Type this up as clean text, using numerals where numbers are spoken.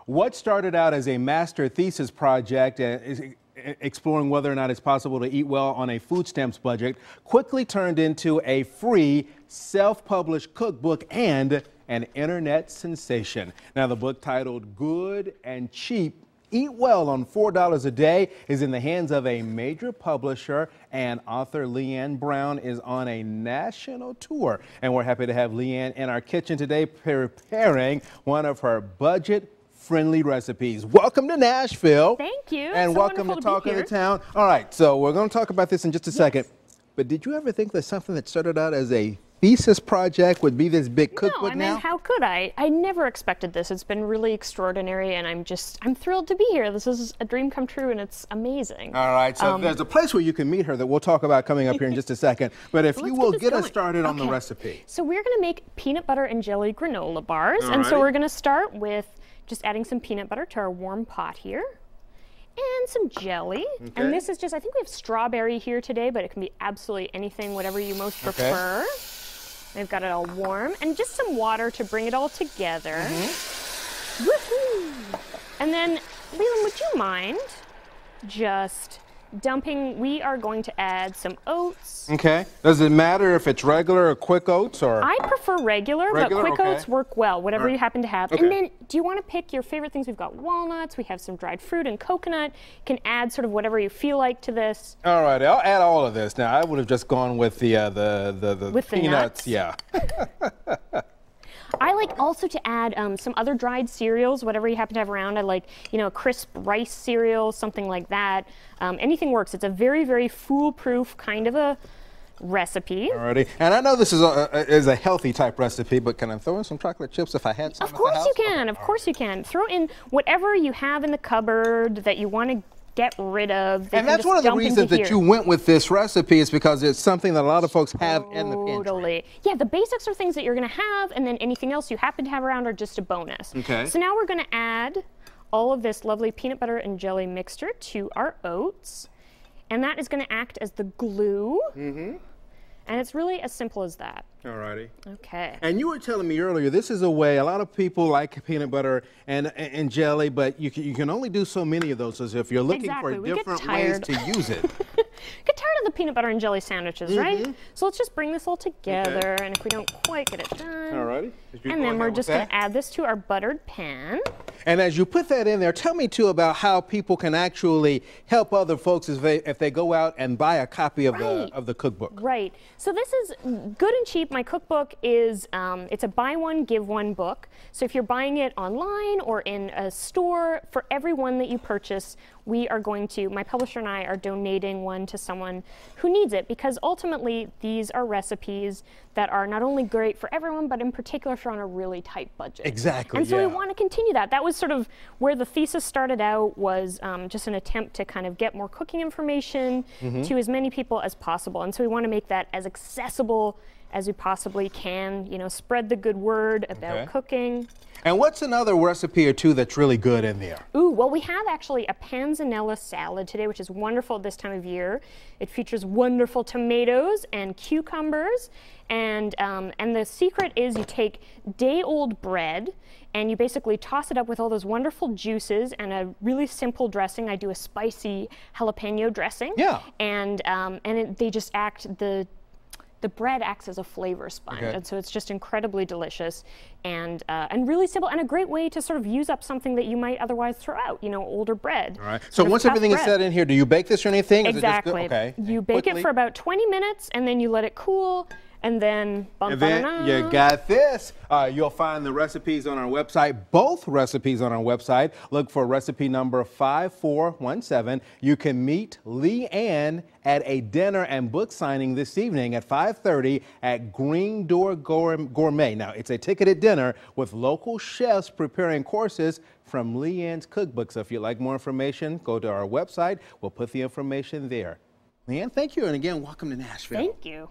What started out as a master thesis project is exploring whether or not it's possible to eat well on a food stamps budget quickly turned into a free self-published cookbook and an internet sensation. Now, the book, titled Good and Cheap, Eat Well on $4 a Day, is in the hands of a major publisher, and author Leanne Brown is on a national tour. And we're happy to have Leanne in our kitchen today preparing one of her budget-friendly recipes. Welcome to Nashville. Thank you. And so welcome to Talk of the Town. All right, so we're going to talk about this in just a second. But did you ever think that something that started out as a thesis project would be this big cookbook now? No, I mean, how could I? I never expected this. It's been really extraordinary, and I'm thrilled to be here. This is a dream come true, and it's amazing. All right, so there's a place where you can meet her that we'll talk about coming up here in just a second. But if you will get us started on the recipe. So we're going to make peanut butter and jelly granola bars, and so we're going to start with just adding some peanut butter to our warm pot here. And some jelly. And this is just, I think we have strawberry here today, but it can be absolutely anything, whatever you most prefer. They've got it all warm. And just some water to bring it all together. Woohoo! And then, Leland, would you mind just dumping, we are going to add some oats. Okay. Does it matter if it's regular or quick oats? Or I prefer regular, but quick oats work well, whatever you happen to have. And then, do you want to pick your favorite things? We've got walnuts, we have some dried fruit and coconut. You can add sort of whatever you feel like to this. All right, I'll add all of this. Now, I would have just gone with the peanuts. Yeah. I like also to add some other dried cereals, whatever you happen to have around. I like, you know, a crisp rice cereal, something like that. Anything works. It's a very, very foolproof kind of a recipe. Alrighty. And I know this is a healthy type recipe, but can I throw in some chocolate chips if I had some? Of course you can. Of course you can. Throw in whatever you have in the cupboard that you want to get rid of. And that's one of the reasons that you went with this recipe, is because it's something that a lot of folks have in the pantry. Totally. Yeah, the basics are things that you're going to have, and then anything else you happen to have around are just a bonus. Okay. So now we're going to add all of this lovely peanut butter and jelly mixture to our oats, and that is going to act as the glue. And it's really as simple as that. Alrighty. Okay. And you were telling me earlier, this is a way, a lot of people like peanut butter and jelly, but you can only do so many of those. So if you're looking for different ways to use it. Get tired of the peanut butter and jelly sandwiches, right? So let's just bring this all together, and if we don't quite get it done. Alrighty. And then we're just going to add this to our buttered pan. And as you put that in there, tell me too about how people can actually help other folks if they go out and buy a copy of the cookbook. Right. So this is Good and Cheap. My cookbook is it's a buy one give one book. So if you're buying it online or in a store, for every one that you purchase, we are going to, my publisher and I are donating one to someone who needs it, because ultimately these are recipes that are not only great for everyone, but in particular if you're on a really tight budget. Exactly. And so we want to continue that. That was sort of where the thesis started out, was just an attempt to kind of get more cooking information to as many people as possible. And so we want to make that as accessible as we possibly can, you know, spread the good word about cooking. And what's another recipe or two that's really good in there? Ooh, well, we have actually a Panzanella Salad today, which is wonderful at this time of year. It features wonderful tomatoes and cucumbers, and the secret is you take day-old bread and you basically toss it up with all those wonderful juices and a really simple dressing. I do a spicy jalapeno dressing. Yeah. And they just act, the bread acts as a flavor sponge, and so it's just incredibly delicious and really simple, and a great way to sort of use up something that you might otherwise throw out, you know, older bread. All right. So once everything is set in here, do you bake this or anything? Exactly. Okay. You bake it for about 20 minutes, and then you let it cool, and then you got this. You'll find the recipes on our website, both recipes on our website. Look for recipe number 5417. You can meet Leanne at a dinner and book signing this evening at 5:30 at Green Door Gourmet. Now, it's a ticketed dinner with local chefs preparing courses from Leanne's cookbook. So if you'd like more information, go to our website. We'll put the information there. Leanne, thank you. And again, welcome to Nashville. Thank you.